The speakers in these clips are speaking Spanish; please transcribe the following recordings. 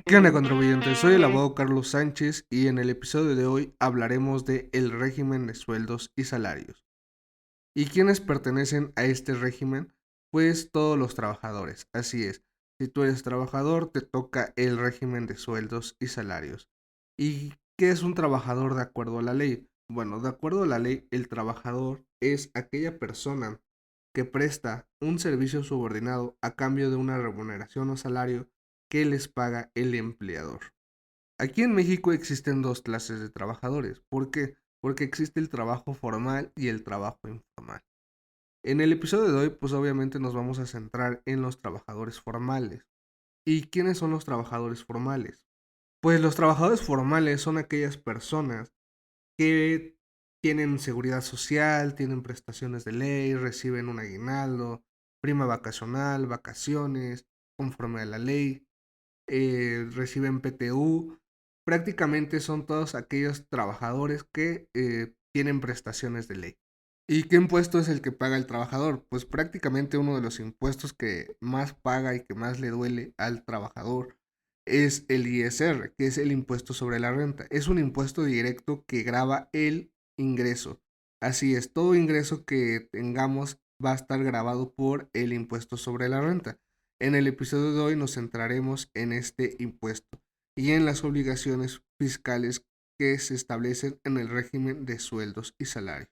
¿Qué onda, contribuyentes? Soy el abogado Carlos Sánchez y en el episodio de hoy hablaremos de el régimen de sueldos y salarios. ¿Y quiénes pertenecen a este régimen? Pues todos los trabajadores, así es. Si tú eres trabajador, te toca el régimen de sueldos y salarios. ¿Y qué es un trabajador de acuerdo a la ley? Bueno, de acuerdo a la ley, el trabajador es aquella persona que presta un servicio subordinado a cambio de una remuneración o salario que les paga el empleador. Aquí en México existen dos clases de trabajadores. ¿Por qué? Porque existe el trabajo formal y el trabajo informal. En el episodio de hoy, pues obviamente nos vamos a centrar en los trabajadores formales. ¿Y quiénes son los trabajadores formales? Pues los trabajadores formales son aquellas personas que tienen seguridad social, tienen prestaciones de ley, reciben un aguinaldo, prima vacacional, vacaciones, conforme a la ley, reciben PTU. Prácticamente son todos aquellos trabajadores que tienen prestaciones de ley. ¿Y qué impuesto es el que paga el trabajador? Pues prácticamente uno de los impuestos que más paga y que más le duele al trabajador es el ISR, que es el impuesto sobre la renta. Es un impuesto directo que grava el ingreso. Así es, todo ingreso que tengamos va a estar grabado por el impuesto sobre la renta. En el episodio de hoy nos centraremos en este impuesto y en las obligaciones fiscales que se establecen en el régimen de sueldos y salarios.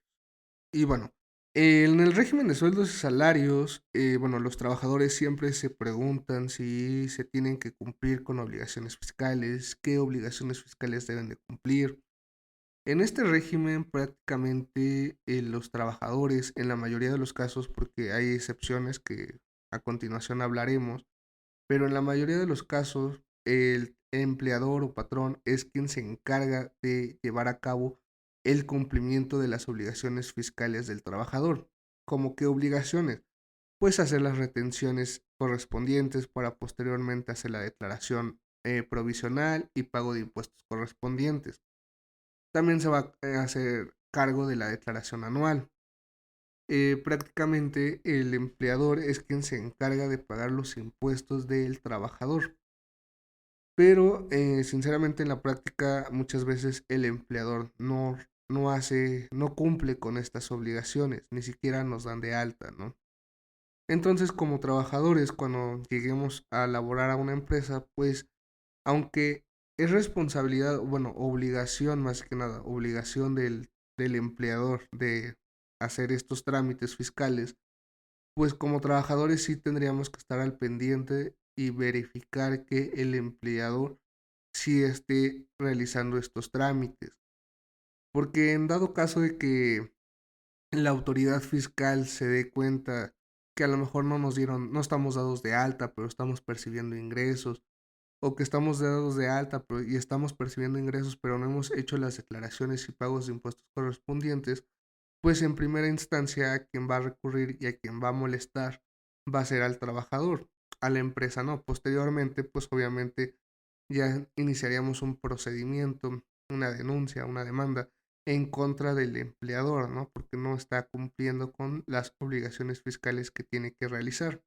Y bueno, en el régimen de sueldos y salarios, bueno, los trabajadores siempre se preguntan si se tienen que cumplir con obligaciones fiscales, qué obligaciones fiscales deben de cumplir. En este régimen prácticamente los trabajadores, en la mayoría de los casos, porque hay excepciones que a continuación hablaremos, pero en la mayoría de los casos el empleador o patrón es quien se encarga de llevar a cabo el cumplimiento de las obligaciones fiscales del trabajador. ¿Cómo qué obligaciones? Pues hacer las retenciones correspondientes para posteriormente hacer la declaración provisional y pago de impuestos correspondientes. También se va a hacer cargo de la declaración anual. Prácticamente el empleador es quien se encarga de pagar los impuestos del trabajador. Pero sinceramente en la práctica muchas veces el empleador no cumple con estas obligaciones, ni siquiera nos dan de alta, ¿no? Entonces, como trabajadores, cuando lleguemos a laborar a una empresa, pues aunque es responsabilidad, bueno, obligación más que nada, obligación del empleador de hacer estos trámites fiscales, pues como trabajadores sí tendríamos que estar al pendiente y verificar que el empleador sí esté realizando estos trámites. Porque en dado caso de que la autoridad fiscal se dé cuenta que a lo mejor no estamos dados de alta, pero estamos percibiendo ingresos, o que estamos dados de alta y estamos percibiendo ingresos, pero no hemos hecho las declaraciones y pagos de impuestos correspondientes, pues en primera instancia a quien va a recurrir y a quien va a molestar va a ser al trabajador, a la empresa no. Posteriormente, pues obviamente ya iniciaríamos un procedimiento, una denuncia, una demanda en contra del empleador, ¿no? Porque no está cumpliendo con las obligaciones fiscales que tiene que realizar.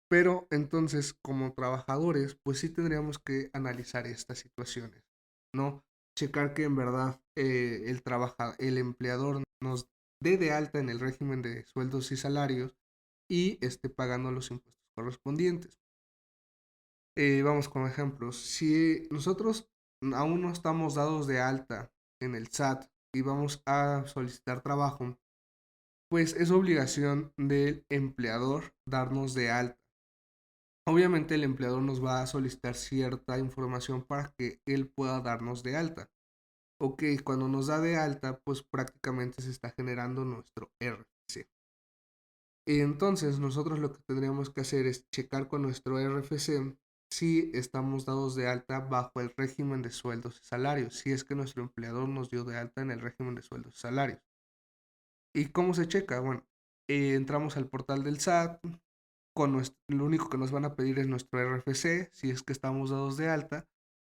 Pero entonces, como trabajadores, pues sí tendríamos que analizar estas situaciones, ¿no? Checar que en verdad el empleador nos dé de alta en el régimen de sueldos y salarios y esté pagando los impuestos correspondientes. Vamos con ejemplos. Si nosotros aún no estamos dados de alta en el SAT y vamos a solicitar trabajo, pues es obligación del empleador darnos de alta. Obviamente el empleador nos va a solicitar cierta información para que él pueda darnos de alta. Ok, cuando nos da de alta, pues prácticamente se está generando nuestro RFC. Entonces nosotros lo que tendríamos que hacer es checar con nuestro RFC si estamos dados de alta bajo el régimen de sueldos y salarios, si es que nuestro empleador nos dio de alta en el régimen de sueldos y salarios. ¿Y cómo se checa? Bueno, entramos al portal del SAT, lo único que nos van a pedir es nuestro RFC, si es que estamos dados de alta,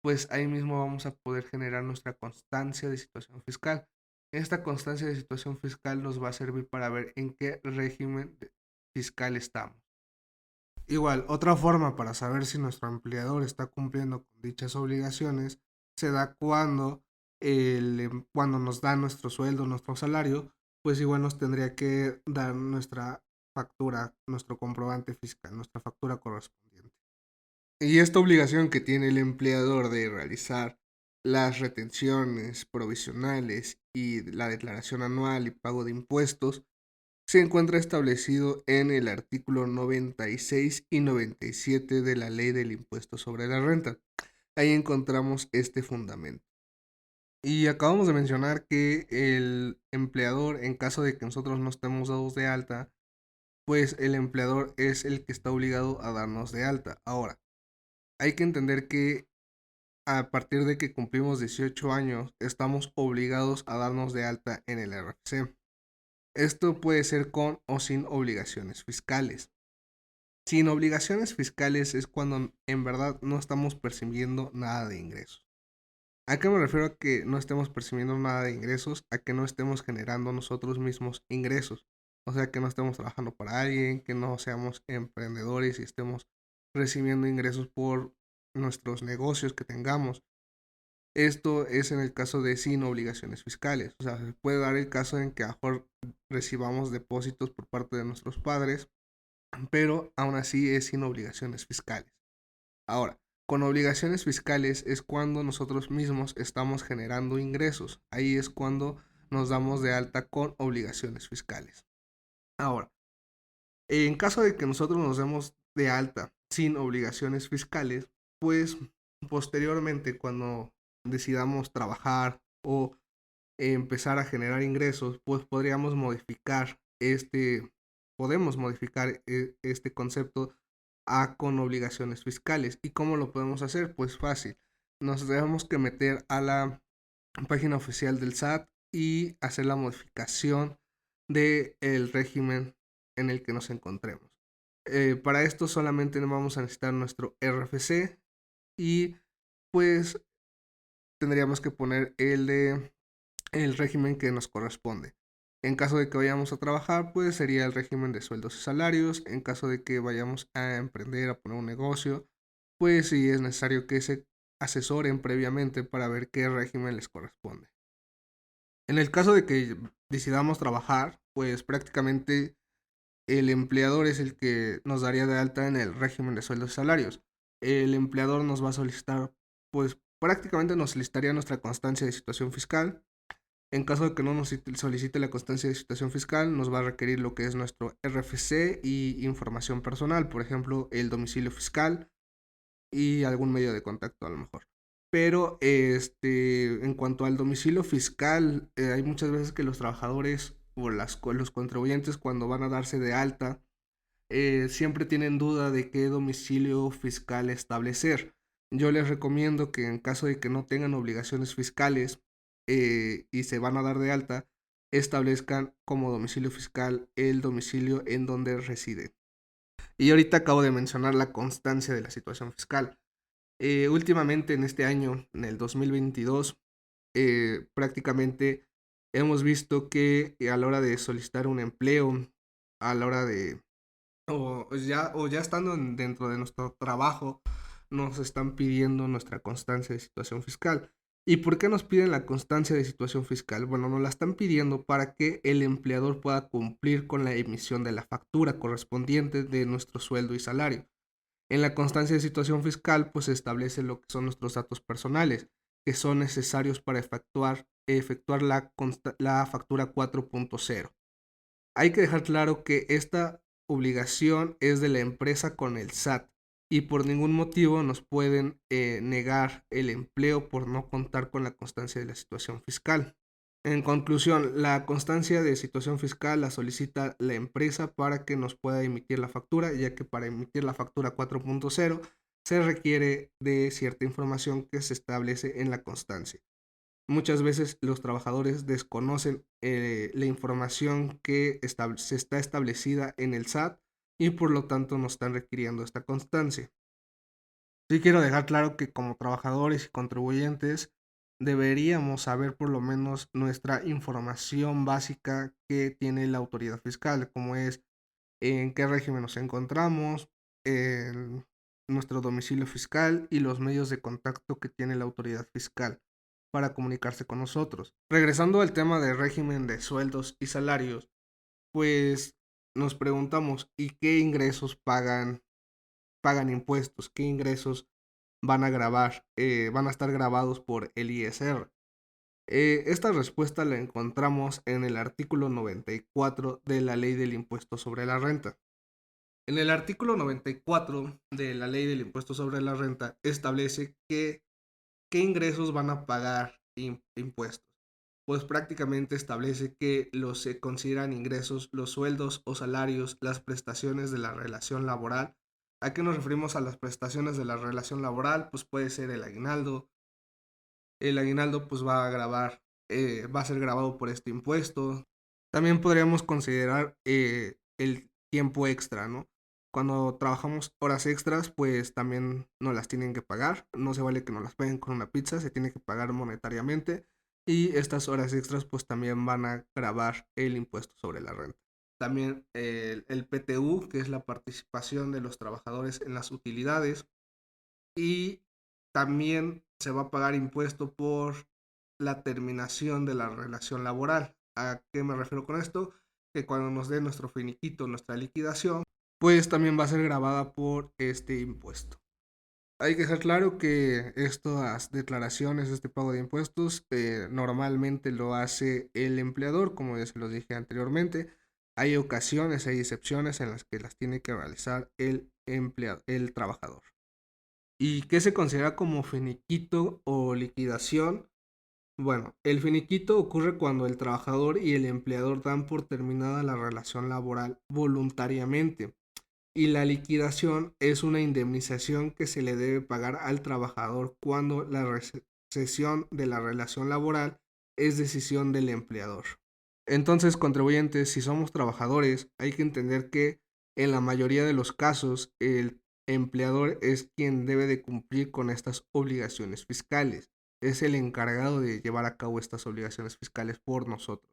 pues ahí mismo vamos a poder generar nuestra constancia de situación fiscal. Esta constancia de situación fiscal nos va a servir para ver en qué régimen fiscal estamos. Igual, otra forma para saber si nuestro empleador está cumpliendo con dichas obligaciones se da cuando, cuando nos da nuestro sueldo, nuestro salario, pues igual nos tendría que dar nuestra factura, nuestro comprobante fiscal, nuestra factura correspondiente. Y esta obligación que tiene el empleador de realizar las retenciones provisionales y la declaración anual y pago de impuestos se encuentra establecido en el artículo 96 y 97 de la Ley del Impuesto sobre la Renta. Ahí encontramos este fundamento. Y acabamos de mencionar que el empleador, en caso de que nosotros no estemos dados de alta, pues el empleador es el que está obligado a darnos de alta. Ahora, hay que entender que a partir de que cumplimos 18 años, estamos obligados a darnos de alta en el RFC. Esto puede ser con o sin obligaciones fiscales. Sin obligaciones fiscales es cuando en verdad no estamos percibiendo nada de ingresos. ¿A qué me refiero a que no estemos percibiendo nada de ingresos? A que no estemos generando nosotros mismos ingresos. O sea, que no estemos trabajando para alguien, que no seamos emprendedores y estemos recibiendo ingresos por nuestros negocios que tengamos. Esto es en el caso de sin obligaciones fiscales. O sea, se puede dar el caso en que a lo mejor recibamos depósitos por parte de nuestros padres, pero aún así es sin obligaciones fiscales. Ahora, con obligaciones fiscales es cuando nosotros mismos estamos generando ingresos. Ahí es cuando nos damos de alta con obligaciones fiscales. Ahora, en caso de que nosotros nos demos de alta sin obligaciones fiscales, pues posteriormente cuando decidamos trabajar o empezar a generar ingresos, pues podemos modificar este concepto a con obligaciones fiscales. ¿Y cómo lo podemos hacer? Pues fácil. Nos tenemos que meter a la página oficial del SAT y hacer la modificación del régimen en el que nos encontremos. Para esto solamente vamos a necesitar nuestro RFC y pues tendríamos que poner el régimen que nos corresponde. En caso de que vayamos a trabajar, pues sería el régimen de sueldos y salarios. En caso de que vayamos a emprender, a poner un negocio, pues sí es necesario que se asesoren previamente para ver qué régimen les corresponde. En el caso de que decidamos trabajar, pues prácticamente el empleador es el que nos daría de alta en el régimen de sueldos y salarios. El empleador nos va a solicitar, pues prácticamente nos solicitaría nuestra constancia de situación fiscal. En caso de que no nos solicite la constancia de situación fiscal, nos va a requerir lo que es nuestro RFC y información personal, por ejemplo, el domicilio fiscal y algún medio de contacto a lo mejor. Pero en cuanto al domicilio fiscal, hay muchas veces que los trabajadores o los contribuyentes cuando van a darse de alta, siempre tienen duda de qué domicilio fiscal establecer. Yo les recomiendo que en caso de que no tengan obligaciones fiscales y se van a dar de alta, establezcan como domicilio fiscal el domicilio en donde residen. Y ahorita acabo de mencionar la constancia de la situación fiscal. Últimamente en este año, en el 2022, prácticamente hemos visto que a la hora de solicitar un empleo, a la hora de o ya estando dentro de nuestro trabajo, nos están pidiendo nuestra constancia de situación fiscal. ¿Y por qué nos piden la constancia de situación fiscal? Bueno, nos la están pidiendo para que el empleador pueda cumplir con la emisión de la factura correspondiente de nuestro sueldo y salario. En la constancia de situación fiscal, pues se establece lo que son nuestros datos personales, que son necesarios para efectuar la factura 4.0. Hay que dejar claro que esta obligación es de la empresa con el SAT y por ningún motivo nos pueden negar el empleo por no contar con la constancia de la situación fiscal. En conclusión, la constancia de situación fiscal la solicita la empresa para que nos pueda emitir la factura, ya que para emitir la factura 4.0 se requiere de cierta información que se establece en la constancia. Muchas veces los trabajadores desconocen la información que se está establecida en el SAT y por lo tanto no están requiriendo esta constancia. Sí quiero dejar claro que como trabajadores y contribuyentes deberíamos saber por lo menos nuestra información básica que tiene la autoridad fiscal, como es en qué régimen nos encontramos, nuestro domicilio fiscal y los medios de contacto que tiene la autoridad fiscal para comunicarse con nosotros. Regresando al tema del régimen de sueldos y salarios, pues nos preguntamos, ¿y qué ingresos pagan impuestos? ¿Qué ingresos van a estar grabados por el ISR? Esta respuesta la encontramos en el artículo 94 de la Ley del Impuesto sobre la Renta. En el artículo 94 de la Ley del Impuesto sobre la Renta establece que qué ingresos van a pagar impuestos. Pues prácticamente establece que se consideran ingresos los sueldos o salarios, las prestaciones de la relación laboral. ¿A qué nos referimos a las prestaciones de la relación laboral? Pues puede ser el aguinaldo. El aguinaldo pues va a ser grabado por este impuesto. También podríamos considerar el tiempo extra, ¿no? Cuando trabajamos horas extras, pues también nos las tienen que pagar. No se vale que nos las paguen con una pizza, se tiene que pagar monetariamente. Y estas horas extras, pues también van a grabar el impuesto sobre la renta. También el PTU, que es la participación de los trabajadores en las utilidades. Y también se va a pagar impuesto por la terminación de la relación laboral. ¿A qué me refiero con esto? Que cuando nos den nuestro finiquito, nuestra liquidación, pues también va a ser grabada por este impuesto. Hay que dejar claro que estas declaraciones, este pago de impuestos, normalmente lo hace el empleador, como ya se los dije anteriormente. Hay ocasiones, hay excepciones en las que las tiene que realizar el trabajador. ¿Y qué se considera como finiquito o liquidación? Bueno, el finiquito ocurre cuando el trabajador y el empleador dan por terminada la relación laboral voluntariamente, y la liquidación es una indemnización que se le debe pagar al trabajador cuando la recesión de la relación laboral es decisión del empleador. Entonces, contribuyentes, si somos trabajadores, hay que entender que en la mayoría de los casos el empleador es quien debe de cumplir con estas obligaciones fiscales. Es el encargado de llevar a cabo estas obligaciones fiscales por nosotros.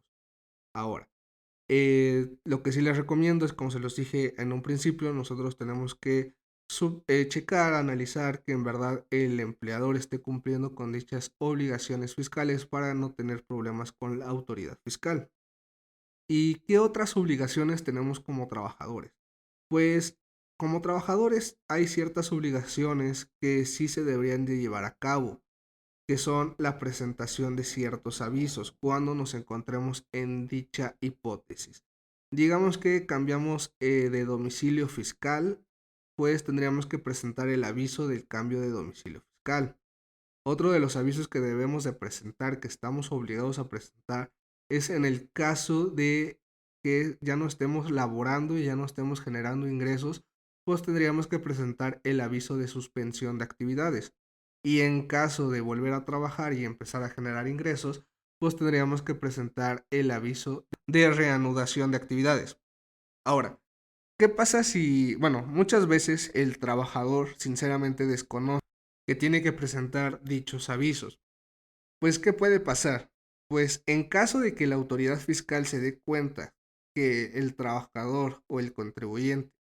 Ahora, lo que sí les recomiendo es, como se los dije en un principio, nosotros tenemos que checar, analizar que en verdad el empleador esté cumpliendo con dichas obligaciones fiscales para no tener problemas con la autoridad fiscal. ¿Y qué otras obligaciones tenemos como trabajadores? Pues como trabajadores hay ciertas obligaciones que sí se deberían de llevar a cabo, que son la presentación de ciertos avisos cuando nos encontremos en dicha hipótesis. Digamos que cambiamos de domicilio fiscal, pues tendríamos que presentar el aviso del cambio de domicilio fiscal. Otro de los avisos que debemos de presentar, que estamos obligados a presentar, es en el caso de que ya no estemos laborando y ya no estemos generando ingresos, pues tendríamos que presentar el aviso de suspensión de actividades. Y en caso de volver a trabajar y empezar a generar ingresos, pues tendríamos que presentar el aviso de reanudación de actividades. Ahora, ¿qué pasa si, bueno, muchas veces el trabajador sinceramente desconoce que tiene que presentar dichos avisos? Pues, ¿qué puede pasar? Pues en caso de que la autoridad fiscal se dé cuenta que el trabajador o el contribuyente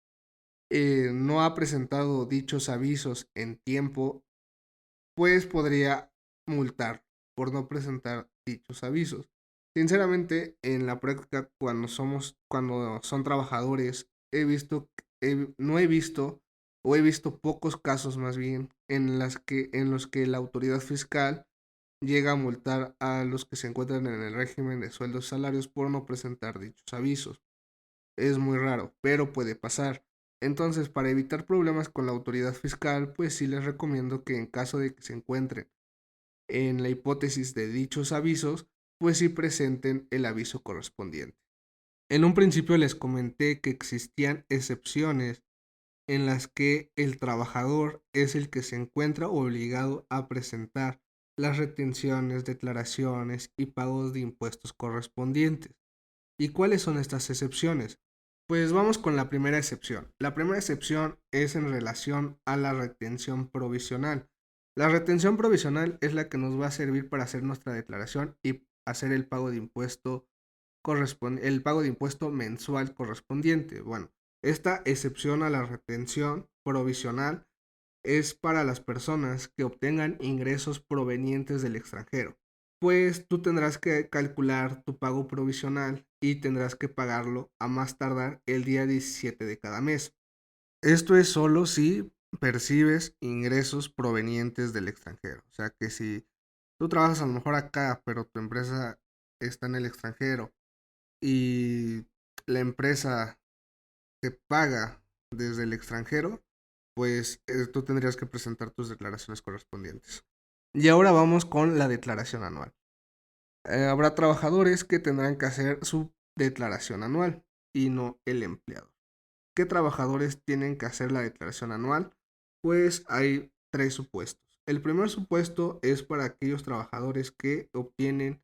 no ha presentado dichos avisos en tiempo, pues podría multar por no presentar dichos avisos. Sinceramente, en la práctica, cuando son trabajadores, no he visto, o he visto pocos casos más bien, en los que la autoridad fiscal llega a multar a los que se encuentran en el régimen de sueldos y salarios por no presentar dichos avisos. Es muy raro, pero puede pasar. Entonces, para evitar problemas con la autoridad fiscal, pues sí les recomiendo que en caso de que se encuentren en la hipótesis de dichos avisos, pues sí presenten el aviso correspondiente. En un principio les comenté que existían excepciones en las que el trabajador es el que se encuentra obligado a presentar las retenciones, declaraciones y pagos de impuestos correspondientes. ¿Y cuáles son estas excepciones? Pues vamos con la primera excepción. La primera excepción es en relación a la retención provisional. La retención provisional es la que nos va a servir para hacer nuestra declaración y hacer el pago de impuesto mensual correspondiente. Bueno, Esta excepción a la retención provisional es para las personas que obtengan ingresos provenientes del extranjero, pues tú tendrás que calcular tu pago provisional y tendrás que pagarlo a más tardar el día 17 de cada mes. Esto es solo si percibes ingresos provenientes del extranjero. O sea que si tú trabajas a lo mejor acá, pero tu empresa está en el extranjero y la empresa te paga desde el extranjero, pues tú tendrías que presentar tus declaraciones correspondientes. Y ahora vamos con la declaración anual. Habrá trabajadores que tendrán que hacer su declaración anual y no el empleado. ¿Qué trabajadores tienen que hacer la declaración anual? Pues hay tres supuestos. El primer supuesto es para aquellos trabajadores que obtienen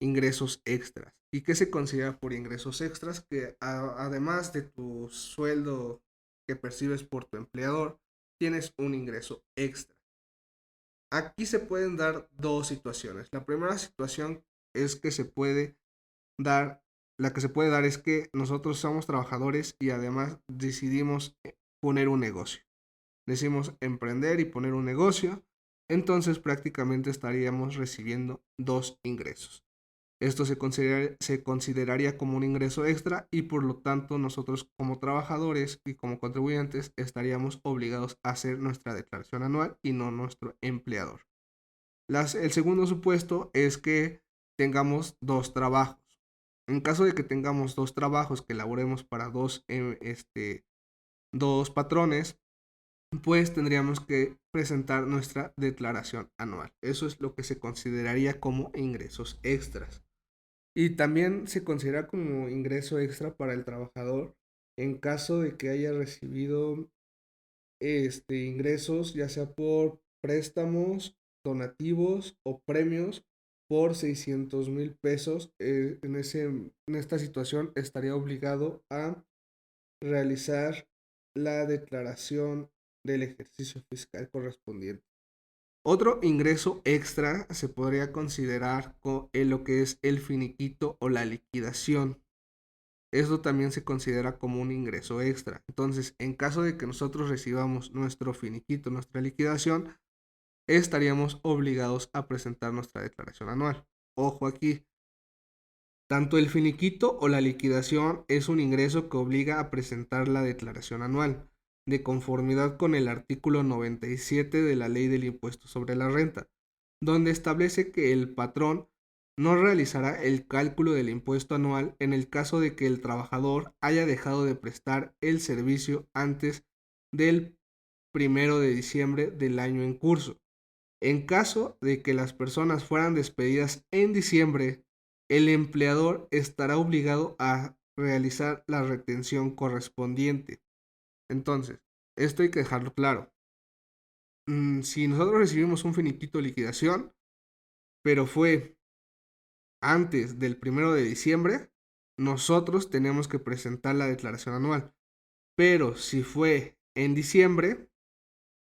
ingresos extras. ¿Y qué se considera por ingresos extras? Que además de tu sueldo que percibes por tu empleador, tienes un ingreso extra. Aquí se pueden dar dos situaciones. La primera situación es que se puede dar, la que se puede dar es que nosotros somos trabajadores y además decidimos poner un negocio. Decimos emprender y poner un negocio, entonces prácticamente estaríamos recibiendo dos ingresos. Esto se consideraría como un ingreso extra y por lo tanto nosotros como trabajadores y como contribuyentes estaríamos obligados a hacer nuestra declaración anual y no nuestro empleador. El segundo supuesto es que tengamos dos trabajos. En caso de que tengamos dos trabajos que elaboremos para dos patrones, pues tendríamos que presentar nuestra declaración anual. Eso es lo que se consideraría como ingresos extras. Y también se considera como ingreso extra para el trabajador en caso de que haya recibido ingresos ya sea por préstamos, donativos o premios por 600,000 pesos. En esta situación estaría obligado a realizar la declaración del ejercicio fiscal correspondiente. Otro ingreso extra se podría considerar en lo que es el finiquito o la liquidación. Esto también se considera como un ingreso extra. Entonces, en caso de que nosotros recibamos nuestro finiquito, nuestra liquidación, estaríamos obligados a presentar nuestra declaración anual. Ojo aquí, tanto el finiquito o la liquidación es un ingreso que obliga a presentar la declaración anual, de conformidad con el artículo 97 de la Ley del Impuesto sobre la Renta, donde establece que el patrón no realizará el cálculo del impuesto anual en el caso de que el trabajador haya dejado de prestar el servicio antes del 1 de diciembre del año en curso. En caso de que las personas fueran despedidas en diciembre, el empleador estará obligado a realizar la retención correspondiente. Entonces, esto hay que dejarlo claro. Si nosotros recibimos un finiquito de liquidación, pero fue antes del 1 de diciembre, nosotros tenemos que presentar la declaración anual. Pero si fue en diciembre,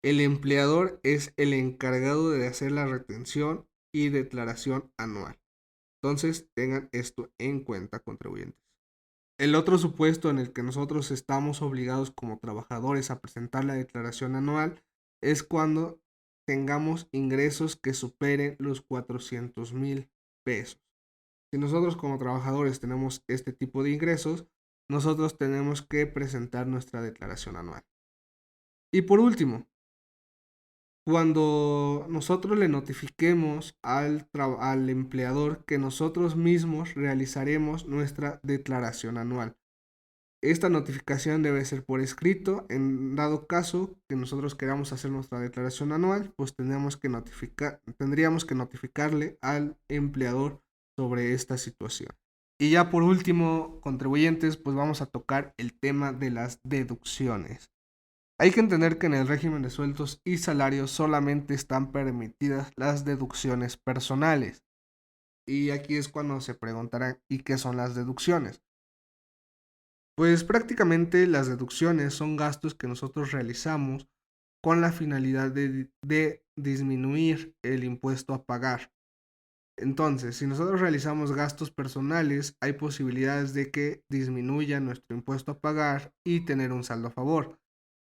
el empleador es el encargado de hacer la retención y declaración anual. Entonces, tengan esto en cuenta, contribuyentes. El otro supuesto en el que nosotros estamos obligados como trabajadores a presentar la declaración anual es cuando tengamos ingresos que superen los 400,000 pesos. Si nosotros como trabajadores tenemos este tipo de ingresos, nosotros tenemos que presentar nuestra declaración anual. Y por último, cuando nosotros le notifiquemos al empleador que nosotros mismos realizaremos nuestra declaración anual. Esta notificación debe ser por escrito. En dado caso que nosotros queramos hacer nuestra declaración anual, pues tendríamos que notificarle al empleador sobre esta situación. Y ya por último, contribuyentes, pues vamos a tocar el tema de las deducciones. Hay que entender que en el régimen de sueldos y salarios solamente están permitidas las deducciones personales. Y aquí es cuando se preguntarán, ¿y qué son las deducciones? Pues prácticamente las deducciones son gastos que nosotros realizamos con la finalidad de disminuir el impuesto a pagar. Entonces, si nosotros realizamos gastos personales, hay posibilidades de que disminuya nuestro impuesto a pagar y tener un saldo a favor.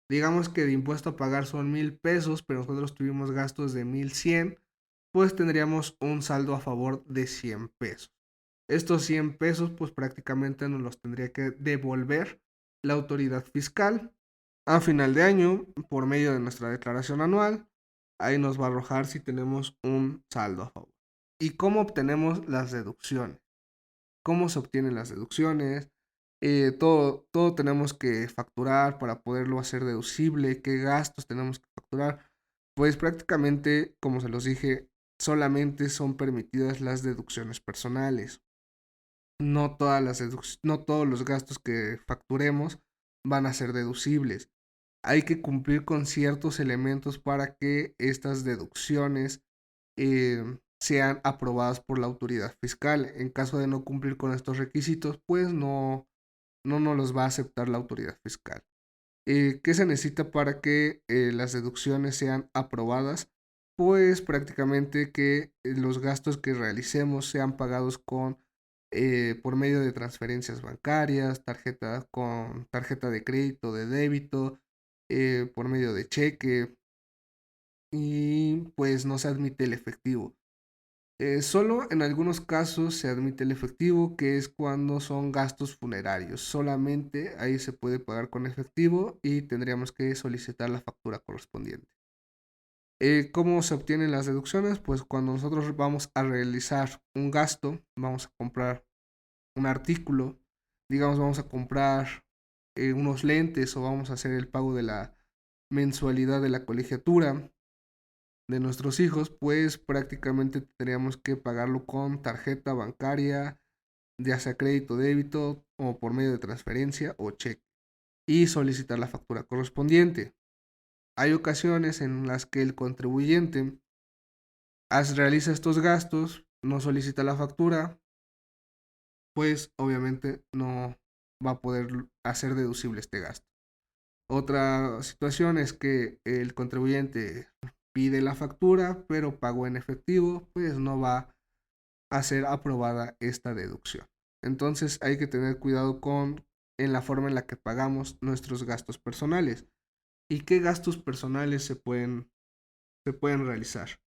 Digamos que de impuesto a pagar son 1,000 pesos, pero nosotros tuvimos gastos de 1,100, pues tendríamos un saldo a favor de 100 pesos. Estos 100 pesos, pues prácticamente nos los tendría que devolver la autoridad fiscal a final de año por medio de nuestra declaración anual. Ahí nos va a arrojar si tenemos un saldo a favor. ¿Y cómo obtenemos las deducciones? ¿Cómo se obtienen las deducciones? Todo tenemos que facturar para poderlo hacer deducible. ¿Qué gastos tenemos que facturar? Pues prácticamente, como se los dije, solamente son permitidas las deducciones personales. No todos los gastos que facturemos van a ser deducibles. Hay que cumplir con ciertos elementos para que estas deducciones sean aprobadas por la autoridad fiscal. En caso de no cumplir con estos requisitos, pues no nos los va a aceptar la autoridad fiscal. ¿Qué se necesita para que las deducciones sean aprobadas? Pues prácticamente que los gastos que realicemos sean pagados por medio de transferencias bancarias, con tarjeta de crédito, de débito, por medio de cheque, y pues no se admite el efectivo. Solo en algunos casos se admite el efectivo, que es cuando son gastos funerarios. Solamente ahí se puede pagar con efectivo y tendríamos que solicitar la factura correspondiente. ¿Cómo se obtienen las deducciones? Pues cuando nosotros vamos a realizar un gasto, vamos a comprar un artículo, digamos vamos a comprar unos lentes o vamos a hacer el pago de la mensualidad de la colegiatura de nuestros hijos, pues prácticamente tendríamos que pagarlo con tarjeta bancaria, ya sea crédito, débito o por medio de transferencia o cheque, y solicitar la factura correspondiente. Hay ocasiones en las que el contribuyente realiza estos gastos, no solicita la factura, pues obviamente no va a poder hacer deducible este gasto. Otra situación es que el contribuyente pide la factura, pero pagó en efectivo, pues no va a ser aprobada esta deducción. Entonces hay que tener cuidado en la forma en la que pagamos nuestros gastos personales. ¿Y qué gastos personales se pueden realizar?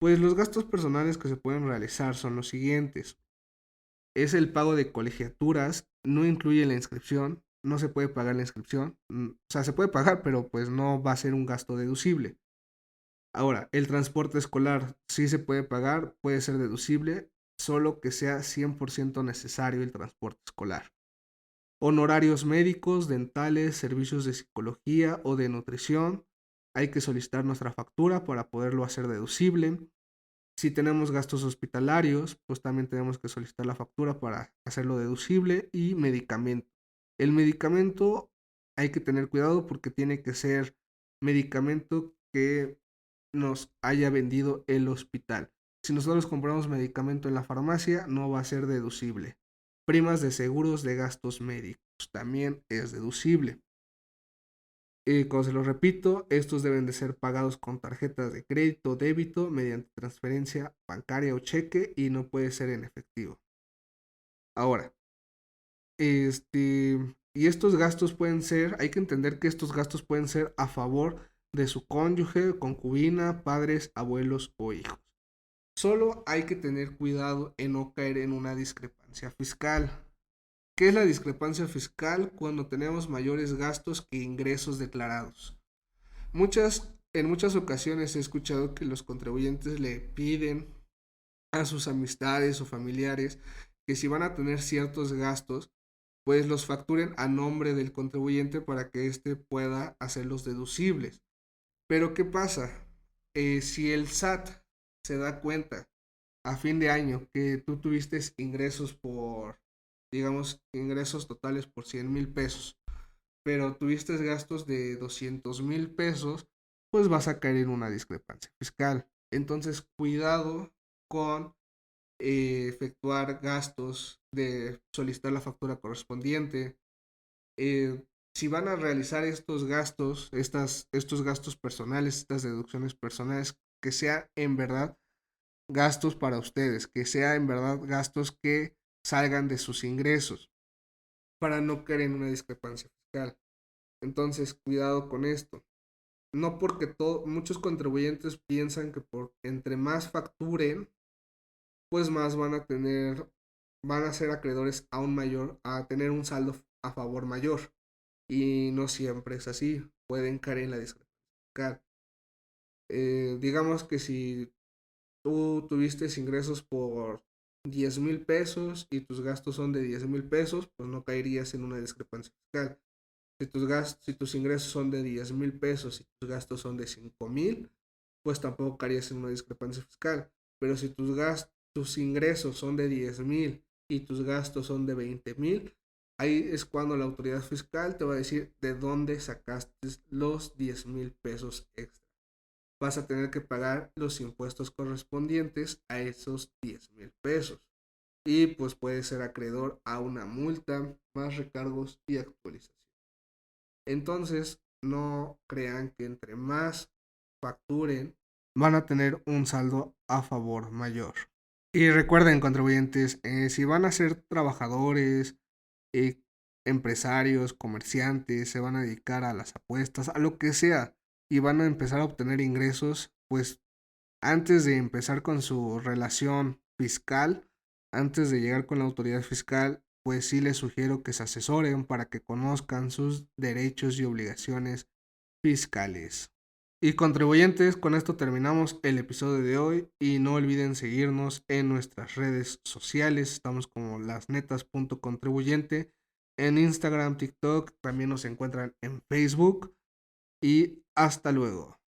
Pues los gastos personales que se pueden realizar son los siguientes. Es el pago de colegiaturas, no incluye la inscripción, no se puede pagar la inscripción, o sea, se puede pagar, pero pues no va a ser un gasto deducible. Ahora, el transporte escolar sí se puede pagar, puede ser deducible, solo que sea 100% necesario el transporte escolar. Honorarios médicos, dentales, servicios de psicología o de nutrición, hay que solicitar nuestra factura para poderlo hacer deducible. Si tenemos gastos hospitalarios, pues también tenemos que solicitar la factura para hacerlo deducible. Y medicamento. El medicamento hay que tener cuidado porque tiene que ser medicamento que nos haya vendido el hospital. Si nosotros compramos medicamento en la farmacia, no va a ser deducible. Primas de seguros de gastos médicos también es deducible. Como se lo repito, estos deben de ser pagados con tarjetas de crédito o débito mediante transferencia bancaria o cheque y no puede ser en efectivo. Ahora, y estos gastos hay que entender que estos gastos pueden ser a favor de su cónyuge, concubina, padres, abuelos o hijos. Solo hay que tener cuidado en no caer en una discrepancia fiscal. ¿Qué es la discrepancia fiscal? Cuando tenemos mayores gastos que ingresos declarados. En muchas ocasiones he escuchado que los contribuyentes le piden a sus amistades o familiares que si van a tener ciertos gastos, pues los facturen a nombre del contribuyente para que éste pueda hacerlos deducibles. Pero ¿qué pasa? Si el SAT se da cuenta a fin de año que tú tuviste digamos, ingresos totales por 100,000 pesos, pero tuviste gastos de 200,000 pesos, pues vas a caer en una discrepancia fiscal. Entonces, cuidado con efectuar gastos, de solicitar la factura correspondiente. Si van a realizar estos gastos, estos gastos personales, estas deducciones personales, que sea en verdad gastos para ustedes, que sea en verdad gastos que salgan de sus ingresos, para no caer en una discrepancia fiscal. Entonces, cuidado con esto. No porque muchos contribuyentes piensan que por entre más facturen, pues más van a ser acreedores aún mayor, a tener un saldo a favor mayor. Y no siempre es así. Pueden caer en la discrepancia fiscal. Digamos que si tú tuviste ingresos por 10,000 pesos y tus gastos son de 10,000 pesos, pues no caerías en una discrepancia fiscal. Si tus ingresos son de 10,000 pesos y tus gastos son de 5,000, pues tampoco caerías en una discrepancia fiscal. Pero si tus ingresos son de 10,000 y tus gastos son de 20,000, ahí es cuando la autoridad fiscal te va a decir de dónde sacaste los 10,000 pesos extra. Vas a tener que pagar los impuestos correspondientes a esos 10,000 pesos. Y pues puedes ser acreedor a una multa, más recargos y actualización. Entonces, no crean que entre más facturen, van a tener un saldo a favor mayor. Y recuerden, contribuyentes, si van a ser trabajadores, eh, empresarios, comerciantes, se van a dedicar a las apuestas, a lo que sea, y van a empezar a obtener ingresos, pues antes de empezar con su relación fiscal, antes de llegar con la autoridad fiscal, pues sí les sugiero que se asesoren para que conozcan sus derechos y obligaciones fiscales. Y contribuyentes, con esto terminamos el episodio de hoy y no olviden seguirnos en nuestras redes sociales. Estamos como lasnetas.contribuyente en Instagram, TikTok, también nos encuentran en Facebook y hasta luego.